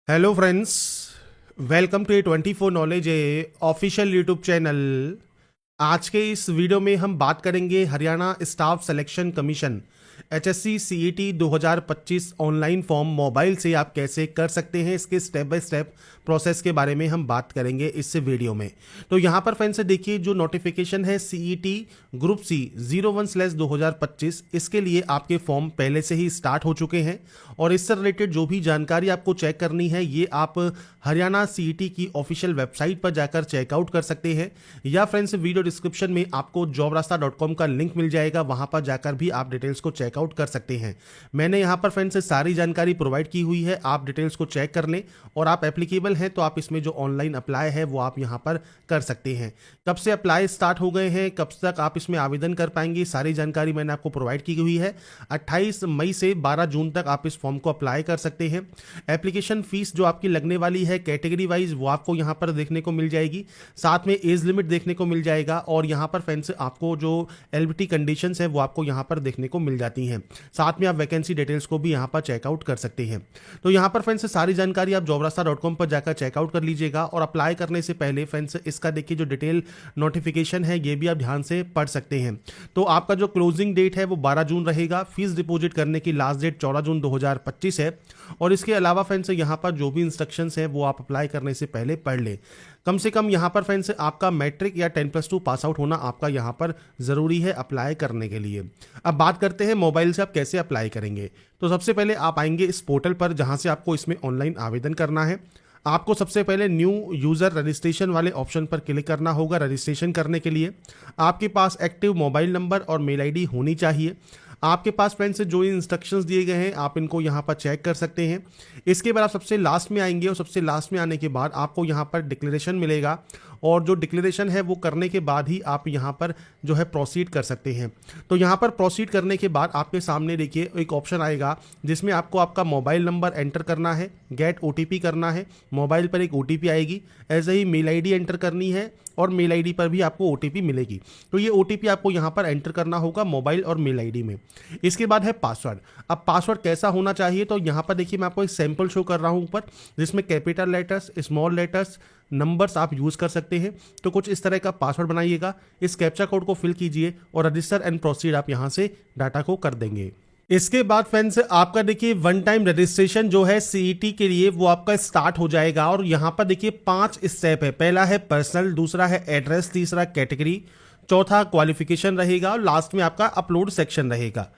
Hello friends, welcome to A 24 knowledge A official YouTube channel. आज के इस video में हम बात करेंगे Haryana staff selection commission HSC CET 2025 online form mobile से आप कैसे कर सकते हैं। इसके स्टेप बाय स्टेप प्रोसेस के बारे में हम बात करेंगे इस वीडियो में। तो यहाँ पर फ्रेंड्स देखिए, जो नोटिफिकेशन है CET ग्रुप C 01/2025, इसके लिए आपके फॉर्म पहले से ही स्टार्ट हो चुके हैं और इससे रिलेटेड जो भी जानकारी आपको चेक करनी है ये आप हरियाणा CET की ऑफिशियल वेबसाइट पर जाकर चेकआउट कर सकते हैं, या फ्रेंड्स वीडियो डिस्क्रिप्शन में आपको jobrasta.com का लिंक मिल जाएगा, वहां पर जाकर भी आप डिटेल्स को चेकआउट कर सकते हैं। मैंने यहां पर फ्रेंड्स सारी जानकारी प्रोवाइड की हुई है, आप डिटेल्स को चेक कर लें और आप एप्लीकेबल हैं तो आप इसमें जो ऑनलाइन अप्लाई है वो आप यहां पर कर सकते हैं। कब से अप्लाई स्टार्ट हो गए हैं, कब तक आप इसमें आवेदन कर पाएंगे, सारी जानकारी मैंने आपको प्रोवाइड की हुई है। 28 मई से 12 जून तक आप इस फॉर्म को अप्लाई कर सकते हैं। एप्लीकेशन फीस जो आपकी लगने वाली है कैटेगरी वाइज वो आपको यहां पर देखने को मिल जाएगी, साथ में एज लिमिट देखने को मिल जाएगा और यहां पर फ्रेंड्स आपको जो एलिजिबिलिटी कंडीशंस है वो आपको यहां पर देखने को मिल जाती हैं। साथ में आप वैकेंसी डिटेल्स को भी यहां पर चेकआउट कर सकते हैं। तो यहां पर फ्रेंड्स सारी जानकारी आप jobrasta.com पर जाकर चेकआउट कर लीजिएगा और अप्लाई करने से पहले फ्रेंड्स इसका देखिए जो डिटेल नोटिफिकेशन है ये भी आप ध्यान से पढ़ सकते हैं। तो आपका जो क्लोजिंग डेट है वो 12 जून रहेगा। फीस डिपॉजिट करने की लास्ट डेट 14 जून 2025 है और इसके अलावा फ्रेंड्स यहाँ पर जो भी इंस्ट्रक्शंस हैं वो आप अप्लाई करने से पहले पढ़ लें। कम से कम यहाँ पर फ्रेंड्स आपका मैट्रिक या 10+2 पास आउट होना आपका यहाँ पर ज़रूरी है अप्लाई करने के लिए। अब बात करते हैं मोबाइल से आप कैसे अप्लाई करेंगे। तो सबसे पहले आप आएंगे इस पोर्टल पर जहाँ से आपको इसमें ऑनलाइन आवेदन करना है। आपको सबसे पहले न्यू यूज़र रजिस्ट्रेशन वाले ऑप्शन पर क्लिक करना होगा। रजिस्ट्रेशन करने के लिए आपके पास एक्टिव मोबाइल नंबर और मेल आईडी होनी चाहिए। आपके पास फ्रेंड्स जो इंस्ट्रक्शंस दिए गए हैं आप इनको यहाँ पर चेक कर सकते हैं। इसके बाद आप सबसे लास्ट में आएंगे और सबसे लास्ट में आने के बाद आपको यहाँ पर डिक्लेरेशन मिलेगा और जो डिक्लेरेशन है वो करने के बाद ही आप यहाँ पर जो है प्रोसीड कर सकते हैं। तो यहाँ पर प्रोसीड करने के बाद आपके सामने देखिए एक ऑप्शन आएगा जिसमें आपको आपका मोबाइल नंबर एंटर करना है, गेट OTP करना है, मोबाइल पर एक OTP आएगी, ऐसे ही मेल आईडी एंटर करनी है और मेल आईडी पर भी आपको OTP मिलेगी। तो ये OTP आपको यहाँ पर एंटर करना होगा मोबाइल और मेल आईडी में। इसके बाद है पासवर्ड। अब पासवर्ड कैसा होना चाहिए, तो यहाँ पर देखिए मैं आपको एक सैंपल शो कर रहा हूँ ऊपर, जिसमें capital letters, small letters, numbers आप यूज़ कर सकते हैं। तो कुछ इस तरह का पासवर्ड बनाइएगा, इस कैप्चा कोड को फिल कीजिए और रजिस्टर एंड प्रोसीड आप यहाँ से डाटा को कर देंगे। इसके बाद फ्रेंड्स आपका देखिए वन टाइम रजिस्ट्रेशन जो है CET के लिए वो आपका स्टार्ट हो जाएगा और यहाँ पर देखिए 5 स्टेप है। पहला है पर्सनल, दूसरा है एड्रेस, तीसरा कैटेगरी, चौथा क्वालिफिकेशन रहेगा और लास्ट में आपका अपलोड सेक्शन रहेगा।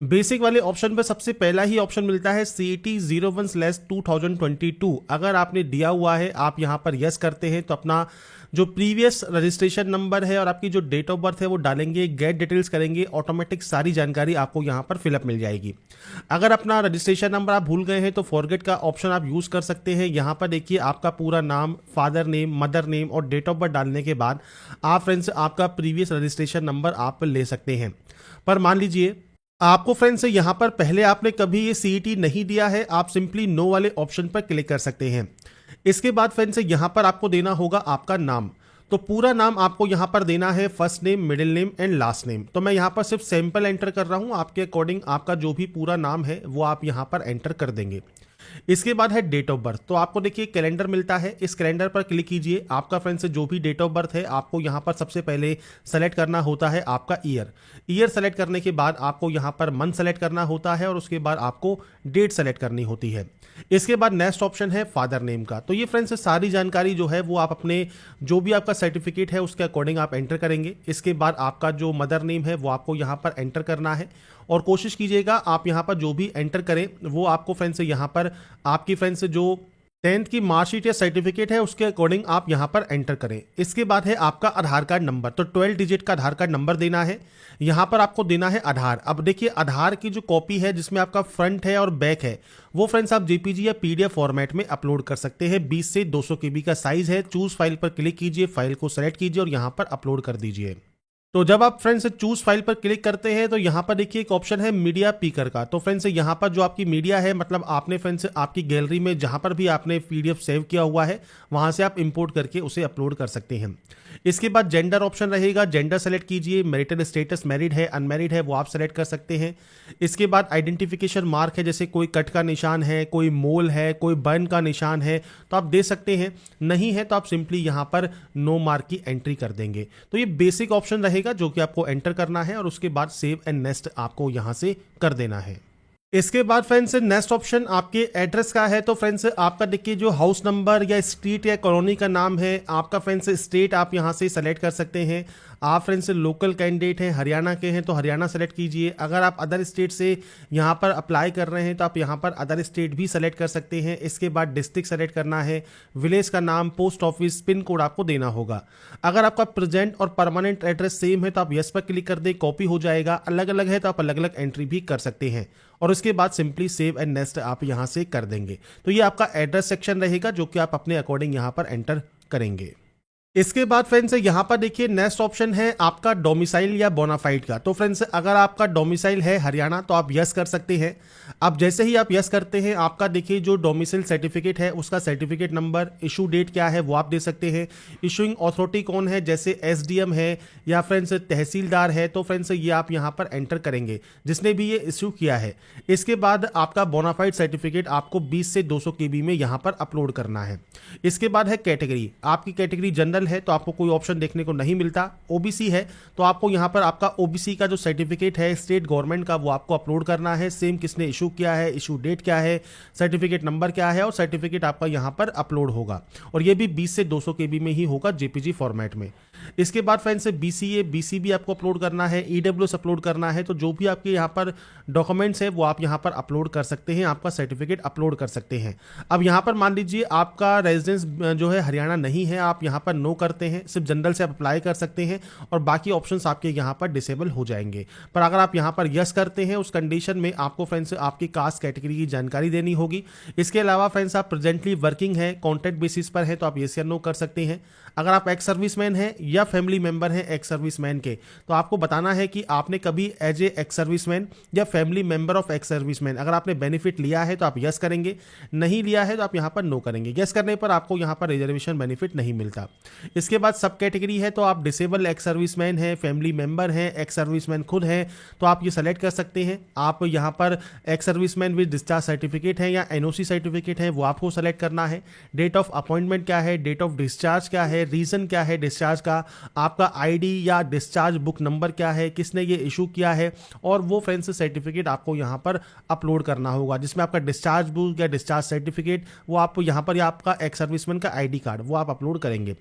बेसिक वाले ऑप्शन पर सबसे पहला ही ऑप्शन मिलता है CET 01/2022। अगर आपने दिया हुआ है आप यहाँ पर यस करते हैं तो अपना जो प्रीवियस रजिस्ट्रेशन नंबर है और आपकी जो डेट ऑफ बर्थ है वो डालेंगे, गेट डिटेल्स करेंगे, ऑटोमेटिक सारी जानकारी आपको यहाँ पर फिलअप मिल जाएगी। अगर अपना रजिस्ट्रेशन नंबर आप भूल गए हैं तो फॉरगेट का ऑप्शन आप यूज़ कर सकते हैं। यहाँ पर देखिए आपका पूरा नाम, फादर नेम, मदर नेम और डेट ऑफ बर्थ डालने के बाद आप फ्रेंड्स आपका प्रीवियस रजिस्ट्रेशन नंबर आप ले सकते हैं। पर मान लीजिए आपको फ्रेंड्स यहाँ पर पहले आपने कभी ये CET नहीं दिया है, आप सिंपली नो वाले ऑप्शन पर क्लिक कर सकते हैं। इसके बाद फ्रेंड्स यहाँ पर आपको देना होगा आपका नाम। तो पूरा नाम आपको यहाँ पर देना है, first name, middle name and last name. तो मैं यहाँ पर सिर्फ सैंपल एंटर कर रहा हूँ, आपके अकॉर्डिंग आपका जो भी पूरा नाम है वो आप यहाँ पर एंटर कर देंगे। इसके बाद है डेट ऑफ बर्थ। तो आपको देखिए कैलेंडर मिलता है, इस कैलेंडर पर क्लिक कीजिए। आपका फ्रेंड्स जो भी डेट ऑफ बर्थ है आपको यहाँ पर सबसे पहले सेलेक्ट करना होता है आपका ईयर सेलेक्ट करने के बाद आपको यहाँ पर मंथ सेलेक्ट करना होता है और उसके बाद आपको डेट सेलेक्ट करनी होती है। इसके बाद नेक्स्ट ऑप्शन है फादर नेम का। तो ये फ्रेंड्स सारी जानकारी जो है वो आप अपने जो भी आपका सर्टिफिकेट है उसके अकॉर्डिंग आप एंटर करेंगे। इसके बाद आपका जो मदर नेम है वो आपको यहाँ पर एंटर करना है और कोशिश कीजिएगा आप यहाँ पर जो भी एंटर करें वो आपको फ्रेंड्स यहाँ पर आपकी फ्रेंड्स जो 10th की मार्कशीट या सर्टिफिकेट है उसके अकॉर्डिंग आप यहाँ पर एंटर करें। इसके बाद है आपका आधार कार्ड नंबर। तो 12 डिजिट का आधार कार्ड नंबर देना है, यहाँ पर आपको देना है आधार। अब देखिए आधार की जो कॉपी है जिसमें आपका फ्रंट है और बैक है वो फ्रेंड्स आप JPG या PDF फॉर्मेट में अपलोड कर सकते हैं। 20 से 200 KB का साइज है। चूज फाइल पर क्लिक कीजिए, फाइल को सेलेक्ट कीजिए और यहाँ पर अपलोड कर दीजिए। तो जब आप फ्रेंड्स चूज फाइल पर क्लिक करते हैं तो यहाँ पर देखिए एक ऑप्शन है मीडिया पीकर का। तो फ्रेंड्स यहाँ पर जो आपकी मीडिया है, मतलब आपने फ्रेंड्स आपकी गैलरी में जहाँ पर भी आपने पीडीएफ सेव किया हुआ है वहाँ से आप इंपोर्ट करके उसे अपलोड कर सकते हैं। इसके बाद जेंडर ऑप्शन रहेगा, जेंडर सेलेक्ट कीजिए, मैरिटल स्टेटस मैरिड है अनमैरिड है वो आप सेलेक्ट कर सकते हैं। इसके बाद आइडेंटिफिकेशन मार्क है, जैसे कोई कट का निशान है, कोई मोल है, कोई बर्न का निशान है तो आप दे सकते हैं, नहीं है तो आप सिंपली यहाँ पर नो मार्क की एंट्री कर देंगे। तो ये बेसिक ऑप्शन रहेगा जो कि आपको एंटर करना है और उसके बाद सेव एंड नेक्स्ट आपको यहाँ से कर देना है। इसके बाद फ्रेंड्स नेक्स्ट ऑप्शन आपके एड्रेस का है। तो फ्रेंड्स आपका देखिए जो हाउस नंबर या स्ट्रीट या कॉलोनी का नाम है, आपका फ्रेंड्स स्टेट आप यहाँ से सेलेक्ट कर सकते हैं। आप फ्रेंड्स लोकल कैंडिडेट हैं, हरियाणा के हैं तो हरियाणा सेलेक्ट कीजिए। अगर आप अदर स्टेट से यहाँ पर अप्लाई कर रहे हैं तो आप यहाँ पर अदर स्टेट भी सेलेक्ट कर सकते हैं। इसके बाद डिस्ट्रिक्ट सेलेक्ट करना है, विलेज का नाम, पोस्ट ऑफिस, पिन कोड आपको देना होगा। अगर आपका प्रेजेंट और परमानेंट एड्रेस सेम है तो आप यस पर क्लिक कर दें, कॉपी हो जाएगा। अलग अलग है तो आप अलग अलग एंट्री भी कर सकते हैं और उसके बाद सिंपली सेव एंड नेक्स्ट आप यहाँ से कर देंगे। तो ये आपका एड्रेस सेक्शन रहेगा जो कि आप अपने अकॉर्डिंग यहाँ पर एंटर करेंगे। इसके बाद फ्रेंड्स यहाँ पर देखिए नेक्स्ट ऑप्शन है आपका डोमिसाइल या बोनाफाइड का। तो फ्रेंड्स अगर आपका डोमिसाइल है हरियाणा तो आप यस कर सकते हैं। अब जैसे ही आप यस करते हैं आपका देखिए जो डोमिसाइल सर्टिफिकेट है उसका सर्टिफिकेट नंबर, इशू डेट क्या है वो आप दे सकते हैं। इशूइंग अथॉरिटी कौन है, जैसे एसडीएम है या फ्रेंड्स तहसीलदार है, तो फ्रेंड्स ये आप यहाँ पर एंटर करेंगे जिसने भी ये इशू किया है। इसके बाद आपका बोनाफाइड सर्टिफिकेट आपको 20 से 200 KB में यहाँ पर अपलोड करना है। इसके बाद है कैटेगरी, आपकी कैटेगरी जनरल है तो आपको कोई ऑप्शन देखने को नहीं मिलता। ओबीसी है तो आपको यहाँ पर आपका ओबीसी का जो सर्टिफिकेट है स्टेट गवर्नमेंट का वो आपको अपलोड करना है। सेम किसने इशू किया है, इशू डेट क्या है, सर्टिफिकेट नंबर क्या है और सर्टिफिकेट आपका यहाँ पर अपलोड होगा और ये भी 20 से 200 KB में ही होगा जेपीजी फॉर्मेट में। इसके बाद फ्रेंड्स बीसीए बीसीबी आपको अपलोड करना है, ईडब्ल्यूएस अपलोड करना है। तो जो भी आपके यहाँ पर डॉक्यूमेंट्स है वो आप यहाँ पर अपलोड कर सकते हैं, आपका सर्टिफिकेट अपलोड कर सकते हैं। अब यहाँ पर मान लीजिए आपका रेजिडेंस जो है हरियाणा नहीं है, आप यहाँ पर नो करते हैं, सिर्फ जनरल से आप अप्लाई कर सकते हैं और बाकी ऑप्शंस आपके यहाँ पर डिसेबल हो जाएंगे। पर अगर आप यहाँ पर यस करते हैं उस कंडीशन में आपको फ्रेंड्स आपकी कास्ट कैटेगरी की जानकारी देनी होगी। इसके अलावा फ्रेंड्स आप प्रेजेंटली वर्किंग है, कॉन्ट्रैक्ट बेसिस पर है तो आप यस या नो कर सकते हैं। अगर आप एक्स सर्विसमैन हैं या फैमिली मेंबर हैं एक्स सर्विसमैन के तो आपको बताना है कि आपने कभी एज ए एक्स सर्विसमैन या family member of ex serviceman अगर आपने बेनिफिट लिया है तो आप यस करेंगे, नहीं लिया है तो आप यहाँ पर नो करेंगे। यस करने पर आपको यहाँ पर रिजर्वेशन बेनिफिट नहीं मिलता। इसके बाद सब कैटेगरी है तो आप डिसेबल एक्स सर्विसमैन हैं, फैमिली मेंबर हैं, एक्स सर्विसमैन खुद हैं तो आप ये सेलेक्ट कर सकते हैं। आप यहाँ पर ex serviceman with discharge certificate है या एनओसी सर्टिफिकेट है वो आपको सेलेक्ट करना है। डेट ऑफ अपॉइंटमेंट क्या है, डेट ऑफ डिस्चार्ज क्या है, रीजन क्या है डिस्चार्ज का, आपका आईडी या डिस्चार्ज बुक नंबर क्या है, किसने ये इशू किया है और वो फ्रेंड्स सर्टिफिकेट आपको यहाँ पर अपलोड करना होगा जिसमें आपका डिस्चार्ज बुक या डिस्चार्ज सर्टिफिकेट वो आप यहाँ पर या आपका एक्स सर्विसमैन का आईडी कार्ड वो आप अपलोड करेंगे।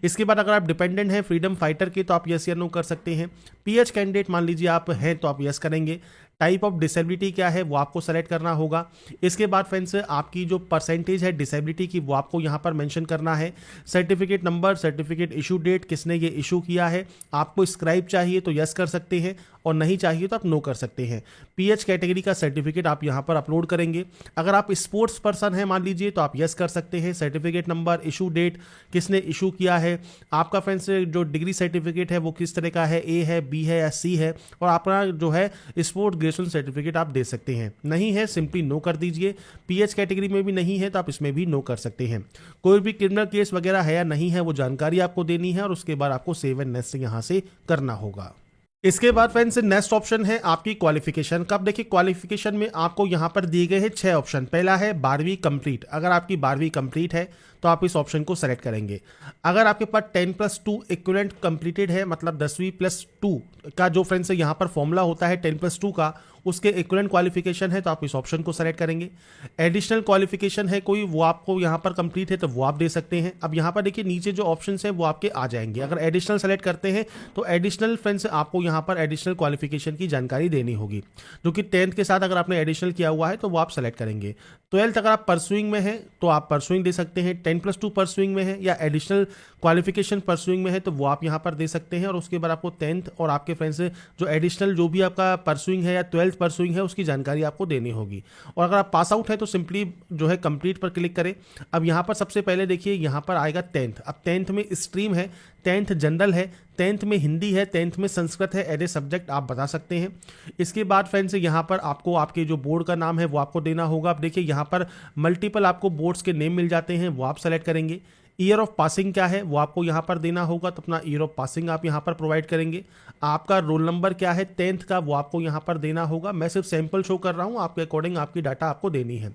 इसके बाद अगर आप डिपेंडेंट हैं फ्रीडम फाइटर के तो आप यस या नो कर सकते हैं। पीएच कैंडिडेट मान लीजिए आप हैं तो आप यस करेंगे। टाइप ऑफ डिसेबिलिटी क्या है वो आपको सेलेक्ट करना होगा। इसके बाद फ्रेंड्स आपकी जो परसेंटेज है डिसेबिलिटी की वो आपको यहाँ पर मेंशन करना है। Certificate number, certificate issue date, किसने ये इशू किया है। आपको स्क्राइब चाहिए तो यस कर सकते हैं और नहीं चाहिए तो आप नो कर सकते हैं। पीएच कैटेगरी का सर्टिफिकेट आप यहाँ पर अपलोड करेंगे। अगर आप स्पोर्ट्स पर्सन हैं मान लीजिए तो आप यस कर सकते हैं। सर्टिफिकेट नंबर, इशू डेट, किसने इशू किया है, आपका फ्रेंड्स जो डिग्री सर्टिफिकेट है वो किस तरह का है, ए है, बी है या सी है और अपना जो है स्पोर्ट ग्रेजुएशन सर्टिफिकेट आप दे सकते हैं। नहीं है सिंपली नो कर दीजिए। पीएच कैटेगरी में भी नहीं है तो आप इसमें भी नो कर सकते हैं। कोई भी क्रिमिनल केस वगैरह है या नहीं है वो जानकारी आपको देनी है और उसके बाद आपको सेव एंड नेक्स्ट यहाँ से करना होगा। इसके बाद फ्रेंड्स नेक्स्ट ऑप्शन है आपकी क्वालिफिकेशन का। अब देखिए क्वालिफिकेशन में आपको यहाँ पर दिए गए हैं 6 ऑप्शन। पहला है 12वीं कंप्लीट। अगर आपकी 12वीं कंप्लीट है तो आप इस ऑप्शन को सेलेक्ट करेंगे। अगर आपके पास 10+2 इक्विवेलेंट कंप्लीटेड है, मतलब 10वीं+2 का जो फ्रेंड्स यहाँ पर फॉर्मूला होता है 10+2 का, उसके इक्विवेलेंट क्वालिफिकेशन है तो आप इस ऑप्शन को सेलेक्ट करेंगे। एडिशनल क्वालिफिकेशन है कोई वो आपको यहाँ पर कंप्लीट है तो वो आप दे सकते हैं। अब यहाँ पर देखिए नीचे जो ऑप्शंस हैं वो आपके आ जाएंगे। अगर एडिशनल सेलेक्ट करते हैं तो एडिशनल फ्रेंड्स आपको यहाँ पर एडिशनल क्वालिफिकेशन की जानकारी देनी होगी जो कि 10th के साथ अगर आपने एडिशनल किया हुआ है तो वो आप सेलेक्ट करेंगे। 12th अगर आप परसुइंग में है तो आप परसुइंग दे सकते हैं। 10+2 परसुइंग में है या एडिशनल क्वालिफिकेशन परसुइंग में है तो वो आप यहाँ पर दे सकते हैं और उसके बाद आपको 10th और आपके फ्रेंड्स जो एडिशनल जो भी आपका परसुइंग है या 12th परसुइंग है उसकी जानकारी आपको देनी होगी। और अगर आप पास आउट है तो सिंपली जो है कंप्लीट पर क्लिक करें। अब यहाँ पर सबसे पहले देखिए यहाँ पर आएगा 10th। अब 10th में स्ट्रीम है, 10th जनरल है, 10th में हिंदी है, 10th में संस्कृत है, एज ए सब्जेक्ट आप बता सकते हैं। इसके बाद फ्रेंड्स यहाँ पर आपको आपके जो बोर्ड का नाम है वो आपको देना होगा। आप देखिए यहाँ पर मल्टीपल आपको बोर्ड्स के नेम मिल जाते हैं, वो आप सेलेक्ट करेंगे। ईयर ऑफ पासिंग क्या है वो आपको यहाँ पर देना होगा, तो अपना ईयर ऑफ पासिंग आप यहाँ पर प्रोवाइड करेंगे। आपका रोल नंबर क्या है 10th का वो आपको यहाँ पर देना होगा। मैं सिर्फ सैंपल शो कर रहा हूँ, आपके अकॉर्डिंग आपकी डाटा आपको देनी है।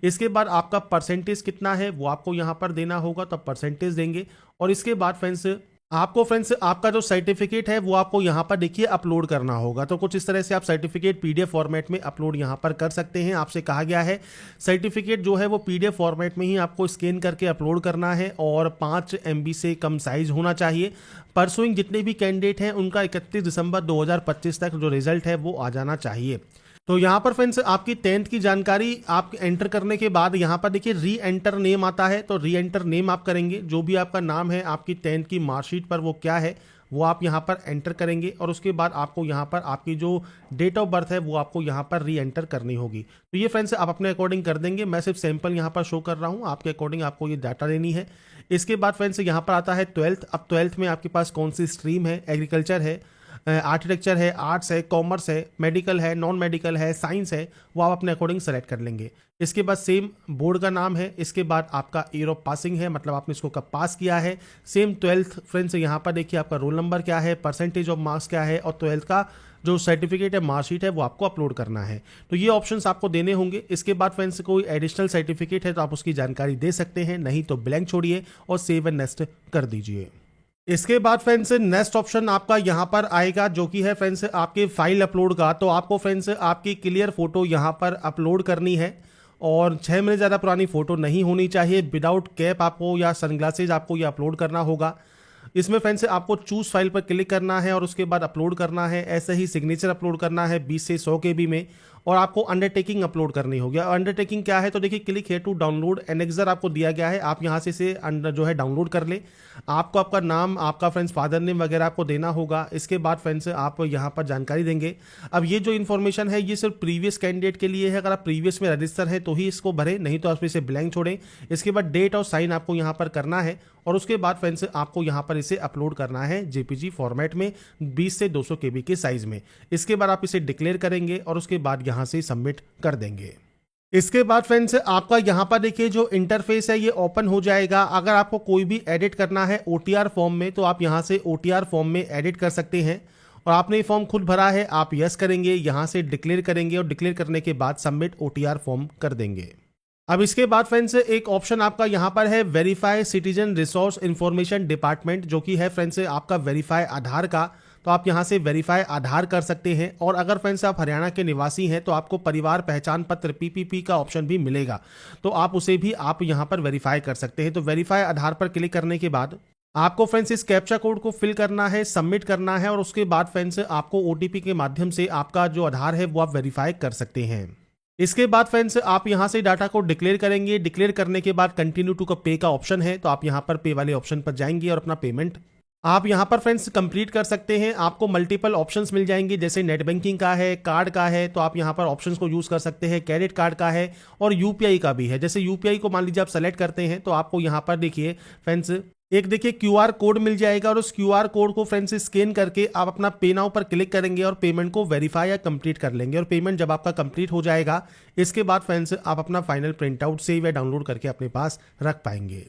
इसके बाद आपका परसेंटेज कितना है वो आपको यहाँ पर देना होगा, तो परसेंटेज देंगे। और इसके बाद फ्रेंड्स आपका जो सर्टिफिकेट है वो आपको यहाँ पर देखिए अपलोड करना होगा। तो कुछ इस तरह से आप सर्टिफिकेट पीडीएफ फॉर्मेट में अपलोड यहाँ पर कर सकते हैं। आपसे कहा गया है सर्टिफिकेट जो है वो पीडीएफ फॉर्मेट में ही आपको स्कैन करके अपलोड करना है और 5 MB से कम साइज होना चाहिए। परसुइंग जितने भी कैंडिडेट हैं उनका 31 दिसंबर 2025 तक जो रिजल्ट है वो आ जाना चाहिए। तो यहाँ पर फ्रेंड्स आपकी 10th की जानकारी आप एंटर करने के बाद यहाँ पर देखिए री एंटर नेम आता है, तो री एंटर नेम आप करेंगे। जो भी आपका नाम है आपकी 10th की मार्कशीट पर वो क्या है वो आप यहाँ पर एंटर करेंगे और उसके बाद आपको यहाँ पर आपकी जो डेट ऑफ बर्थ है वो आपको यहाँ पर री एंटर करनी होगी। तो ये फ्रेंड्स आप अपने अकॉर्डिंग कर देंगे, मैं सिर्फ सैंपल यहाँ पर शो कर रहा हूँ, आपके अकॉर्डिंग आपको ये डाटा लेनी है। इसके बाद फ्रेंड्स यहाँ पर आता है 12th। अब 12th में आपके पास कौन सी स्ट्रीम है, एग्रीकल्चर है, आर्किटेक्चर है, आर्ट्स है, कॉमर्स है, मेडिकल है, नॉन मेडिकल है, साइंस है, वो आप अपने अकॉर्डिंग सेलेक्ट कर लेंगे। इसके बाद सेम बोर्ड का नाम है। इसके बाद आपका ईयर ऑफ पासिंग है, मतलब आपने इसको कब पास किया है। सेम 12th फ्रेंड्स यहाँ पर देखिए आपका रोल नंबर क्या है, परसेंटेज ऑफ मार्क्स क्या है और 12th का जो सर्टिफिकेट है मार्कशीट है वो आपको अपलोड करना है। तो ये ऑप्शंस आपको देने होंगे। इसके बाद फ्रेंड्स कोई एडिशनल सर्टिफिकेट है तो आप उसकी जानकारी दे सकते हैं, नहीं तो ब्लैंक छोड़िए और सेव एंड नेक्स्ट कर दीजिए। इसके बाद फ्रेंड्स नेक्स्ट ऑप्शन आपका यहाँ पर आएगा जो कि है फ्रेंड्स आपके फाइल अपलोड का। तो आपको फ्रेंड्स आपकी क्लियर फोटो यहाँ पर अपलोड करनी है और 6 महीने ज़्यादा पुरानी फोटो नहीं होनी चाहिए। विदाउट कैप आपको या सनग्लासेज आपको ये अपलोड करना होगा। इसमें फ्रेंड्स आपको चूज फाइल पर क्लिक करना है और उसके बाद अपलोड करना है। ऐसे ही सिग्नेचर अपलोड करना है 20 से 100 KB में और आपको अंडरटेकिंग अपलोड करनी होगी। अंडरटेकिंग क्या है तो देखिए क्लिक है टू डाउनलोड एनेक्सर आपको दिया गया है, आप यहाँ से इसे जो है डाउनलोड कर ले। आपको आपका नाम, आपका फ्रेंड्स फादर नेम वगैरह आपको देना होगा। इसके बाद फ्रेंड्स आप यहाँ पर जानकारी देंगे। अब ये जो इन्फॉर्मेशन है ये सिर्फ प्रीवियस कैंडिडेट के लिए है, अगर आप प्रीवियस में रजिस्टर है तो ही इसको भरें, नहीं तो आप इसे ब्लैंक छोड़ें। इसके बाद डेट और साइन आपको यहाँ पर करना है और उसके बाद फ्रेंड्स आपको यहाँ पर इसे अपलोड करना है JPG फॉर्मेट में 20 से 200 KB के साइज में। इसके बाद आप इसे डिक्लेयर करेंगे और उसके बाद यहाँ से सबमिट कर देंगे। इसके बाद फ्रेंड्स आपका यहाँ पर देखिए जो इंटरफेस है ये ओपन हो जाएगा। अगर आपको कोई भी एडिट करना है OTR फॉर्म में तो आप यहाँ से OTR फॉर्म में एडिट कर सकते हैं और आपने ये फॉर्म खुद भरा है, आप यस करेंगे, यहाँ से डिक्लेयर करेंगे और डिक्लेयर करने के बाद सबमिट OTR फॉर्म कर देंगे। अब इसके बाद फ्रेंड्स एक ऑप्शन आपका यहाँ पर है verify citizen resource information department, जो कि है फ्रेंड्स आपका वेरीफाई आधार का। तो आप यहाँ से वेरीफाई आधार कर सकते हैं और अगर फ्रेंड्स आप हरियाणा के निवासी हैं तो आपको परिवार पहचान पत्र PPP का ऑप्शन भी मिलेगा, तो आप उसे भी आप यहाँ पर वेरीफाई कर सकते हैं। तो वेरीफाई आधार पर क्लिक करने के बाद आपको फ्रेंड्स इस कैप्चा कोड को फिल करना है, सबमिट करना है और उसके बाद फ्रेंड्स आपको OTP के माध्यम से आपका जो आधार है वो आप वेरीफाई कर सकते हैं। इसके बाद फ्रेंड्स आप यहां से डाटा को डिक्लेयर करेंगे। डिक्लेयर करने के बाद कंटिन्यू टू पे का ऑप्शन है, तो आप यहां पर पे वाले ऑप्शन पर जाएंगे और अपना पेमेंट आप यहां पर फ्रेंड्स कंप्लीट कर सकते हैं। आपको मल्टीपल ऑप्शंस मिल जाएंगे, जैसे नेट बैंकिंग का है, कार्ड का है, तो आप यहां पर ऑप्शंस को यूज कर सकते हैं। क्रेडिट कार्ड का है और UPI का भी है। जैसे UPI को मान लीजिए आप सेलेक्ट करते हैं तो आपको यहां पर देखिए फ्रेंड्स एक देखिए QR कोड मिल जाएगा और उस QR कोड को फ्रेंड्स स्कैन करके आप अपना पे नाउ पर क्लिक करेंगे और पेमेंट को वेरीफाई या कंप्लीट कर लेंगे। और पेमेंट जब आपका कंप्लीट हो जाएगा इसके बाद फ्रेंड्स आप अपना फाइनल प्रिंट आउट सेव या डाउनलोड करके अपने पास रख पाएंगे।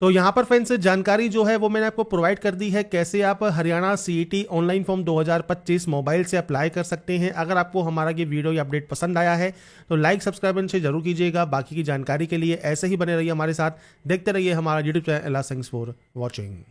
तो यहाँ पर फ्रेंड्स जानकारी जो है वो मैंने आपको प्रोवाइड कर दी है, कैसे आप Haryana CET online form 2025 mobile से अप्लाई कर सकते हैं। अगर आपको हमारा ये वीडियो या अपडेट पसंद आया है तो लाइक सब्सक्राइब से जरूर कीजिएगा। बाकी की जानकारी के लिए ऐसे ही बने रहिए हमारे साथ, देखते रहिए हमारा YouTube channel. Thanks for watching.